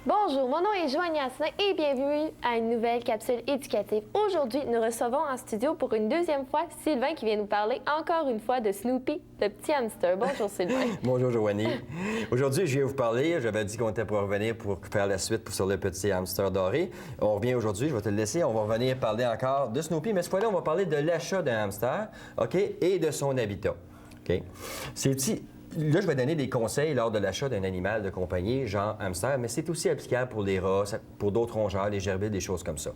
Bonjour, mon nom est Joanie Asselin et bienvenue à une nouvelle capsule éducative. Aujourd'hui, nous recevons en studio pour une deuxième fois Sylvain qui vient nous parler encore une fois de Snoopy, le petit hamster. Bonjour Sylvain. Bonjour Joanie. Aujourd'hui, je viens vous parler, j'avais dit qu'on était pour revenir pour faire la suite sur le petit hamster doré. On revient aujourd'hui, je vais te le laisser, on va revenir parler encore de Snoopy, mais cette fois-là, on va parler de l'achat d'un hamster, OK, et de son habitat. OK? Ces petits... Là, je vais donner des conseils lors de l'achat d'un animal de compagnie, genre hamster, mais c'est aussi applicable pour les rats, pour d'autres rongeurs, les gerbilles, des choses comme ça.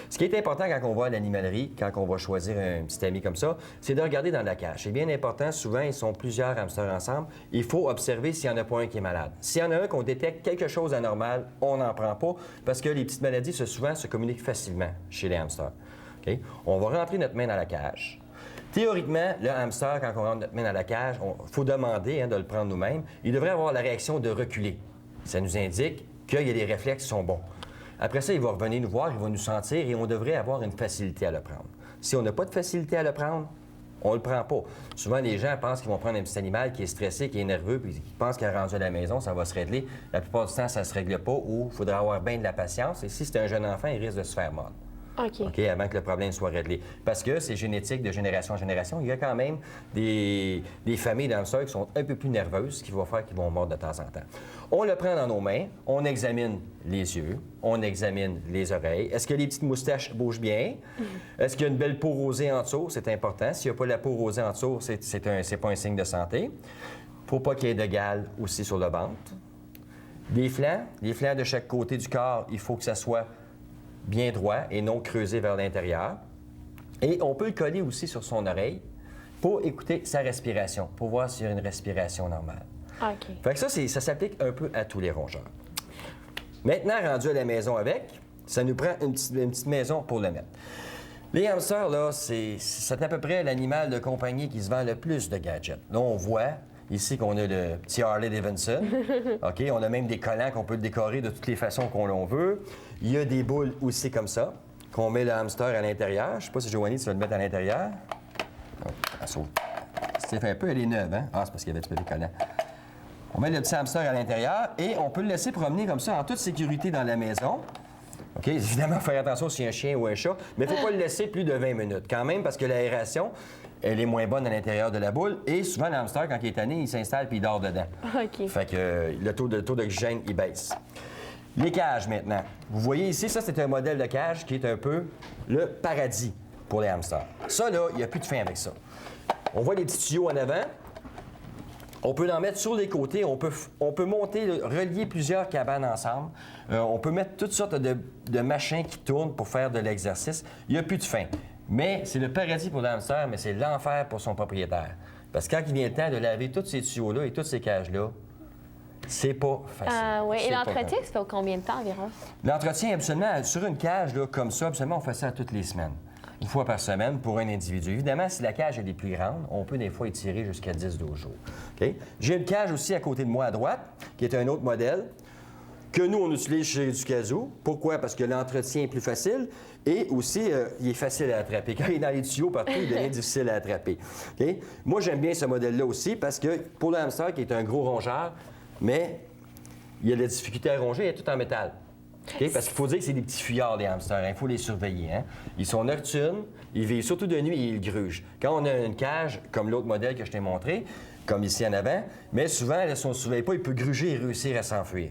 Ce qui est important quand on va à l'animalerie, quand on va choisir un petit ami comme ça, c'est de regarder dans la cage. C'est bien important, souvent, ils sont plusieurs hamsters ensemble. Il faut observer s'il n'y en a pas un qui est malade. S'il y en a un qu'on détecte quelque chose d'anormal, on n'en prend pas, parce que les petites maladies, souvent, se communiquent facilement chez les hamsters. OK? On va rentrer notre main dans la cage. Théoriquement, le hamster, quand on rentre notre main dans la cage, il faut demander de le prendre nous-mêmes. Il devrait avoir la réaction de reculer. Ça nous indique qu'il y a des réflexes qui sont bons. Après ça, il va revenir nous voir, il va nous sentir et on devrait avoir une facilité à le prendre. Si on n'a pas de facilité à le prendre, on ne le prend pas. Souvent, les gens pensent qu'ils vont prendre un petit animal qui est stressé, qui est nerveux, puis ils pensent qu'à rendu à la maison, ça va se régler. La plupart du temps, ça ne se règle pas ou il faudra avoir bien de la patience. Et si c'est un jeune enfant, il risque de se faire mal. OK, avant que le problème soit réglé. Parce que c'est génétique de génération en génération. Il y a quand même des familles d'hamsters qui sont un peu plus nerveuses, qui vont faire qu'ils vont mordre de temps en temps. On le prend dans nos mains, on examine les yeux, on examine les oreilles. Est-ce que les petites moustaches bougent bien? Est-ce qu'il y a une belle peau rosée en dessous? C'est important. S'il n'y a pas la peau rosée en dessous, c'est pas un signe de santé. Il ne faut pas qu'il y ait de gale aussi sur le ventre. Les flancs de chaque côté du corps, il faut que ça soit bien droit et non creusé vers l'intérieur. Et on peut le coller aussi sur son oreille pour écouter sa respiration, pour voir s'il y a une respiration normale. OK. Fait que ça s'applique un peu à tous les rongeurs. Maintenant, rendu à la maison avec, ça nous prend une petite maison pour le mettre. Les hamsters, là, c'est à peu près l'animal de compagnie qui se vend le plus de gadgets. Là, on voit ici qu'on a le petit Harley Davidson. OK? On a même des collants qu'on peut le décorer de toutes les façons qu'on l'on veut. Il y a des boules aussi comme ça, qu'on met le hamster à l'intérieur. Je ne sais pas si Joanie, tu vas le mettre à l'intérieur. Oh, elle saute. C'est fait un peu, elle est neuve, hein? Ah, c'est parce qu'il y avait un petit peu des collants. On met le petit hamster à l'intérieur et on peut le laisser promener comme ça en toute sécurité dans la maison. OK? Évidemment, faire attention s'il y a un chien ou un chat, mais il ne faut pas le laisser plus de 20 minutes quand même parce que l'aération, elle est moins bonne à l'intérieur de la boule et souvent, le hamster, quand il est tanné, il s'installe puis il dort dedans. OK. Fait que le taux d'oxygène, il baisse. Les cages, maintenant. Vous voyez ici, ça, c'est un modèle de cage qui est un peu le paradis pour les hamsters. Ça, là, il n'y a plus de fin avec ça. On voit les petits tuyaux en avant. On peut en mettre sur les côtés. On peut monter, relier plusieurs cabanes ensemble. On peut mettre toutes sortes de machins qui tournent pour faire de l'exercice. Il n'y a plus de fin. Mais c'est le paradis pour le hamster, mais c'est l'enfer pour son propriétaire. Parce que quand il vient le temps de laver tous ces tuyaux-là et toutes ces cages-là, c'est pas facile. Oui. Et l'entretien, ça fait combien de temps environ? L'entretien, absolument, sur une cage là, comme ça, absolument, on fait ça toutes les semaines. Une fois par semaine pour un individu. Évidemment, si la cage est des plus grandes, on peut des fois étirer jusqu'à 10-12 jours. Okay? J'ai une cage aussi à côté de moi à droite, qui est un autre modèle, que nous, on utilise chez Ducazou. Pourquoi? Parce que l'entretien est plus facile et aussi, il est facile à attraper. Quand il est dans les tuyaux partout, il devient difficile à attraper. Okay? Moi, j'aime bien ce modèle-là aussi parce que pour le hamster, qui est un gros rongeur, mais il y a de la difficulté à ronger, il est tout en métal. Okay? Parce qu'il faut dire que c'est des petits fuyards, les hamsters. Il faut les surveiller. Hein? Ils sont nocturnes, ils vivent surtout de nuit et ils grugent. Quand on a une cage, comme l'autre modèle que je t'ai montré, comme ici en avant, mais souvent, si on ne surveille pas, il peut gruger et réussir à s'enfuir.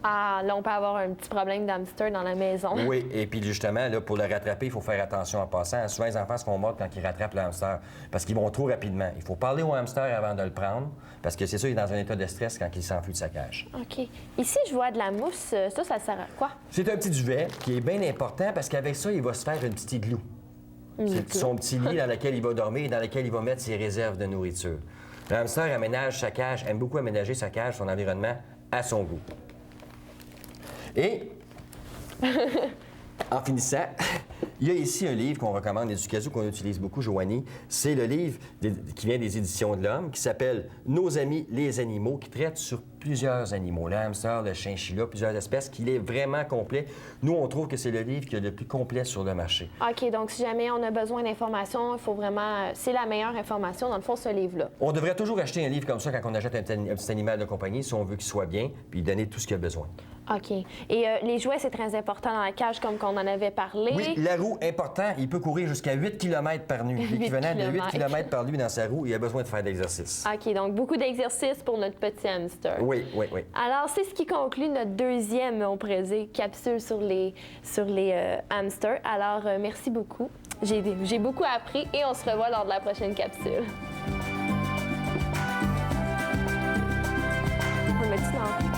Ah, là, on peut avoir un petit problème d'hamster dans la maison. Oui, et puis justement, là, pour le rattraper, il faut faire attention en passant. Souvent, les enfants se font mordre quand ils rattrapent le hamster parce qu'ils vont trop rapidement. Il faut parler au hamster avant de le prendre parce que c'est sûr, il est dans un état de stress quand il s'enfuit de sa cage. OK. Ici, je vois de la mousse. Ça sert à quoi? C'est un petit duvet qui est bien important parce qu'avec ça, il va se faire une petite igloo. C'est son petit lit dans lequel il va dormir et dans lequel il va mettre ses réserves de nourriture. Le hamster aménage sa cage, aime beaucoup aménager sa cage, son environnement à son goût. Et, en finissant, il y a ici un livre qu'on recommande des Ducazou, qu'on utilise beaucoup, Joanie. C'est le livre qui vient des Éditions de l'Homme, qui s'appelle « Nos amis les animaux », qui traite sur plusieurs animaux, le hamster, le chinchilla, plusieurs espèces, qu'il est vraiment complet. Nous, on trouve que c'est le livre qui est le plus complet sur le marché. OK, donc si jamais on a besoin d'informations, il faut vraiment... C'est la meilleure information, dans le fond, ce livre-là. On devrait toujours acheter un livre comme ça quand on achète un petit animal de compagnie, si on veut qu'il soit bien, puis donner tout ce qu'il a besoin. OK. Et les jouets, c'est très important dans la cage, comme qu'on en avait parlé. Oui, la roue, important, il peut courir jusqu'à 8 km par nuit. 8 L'équivalent de 8 kilomètres. km par nuit dans sa roue, il a besoin de faire de l'exercice. OK, donc beaucoup d'exercices pour notre petit hamster. Oui, oui, oui. Alors, c'est ce qui conclut notre deuxième, on pourrait dire, capsule sur les hamsters. Alors, merci beaucoup. J'ai beaucoup appris et on se revoit lors de la prochaine capsule. On le met-tu dans...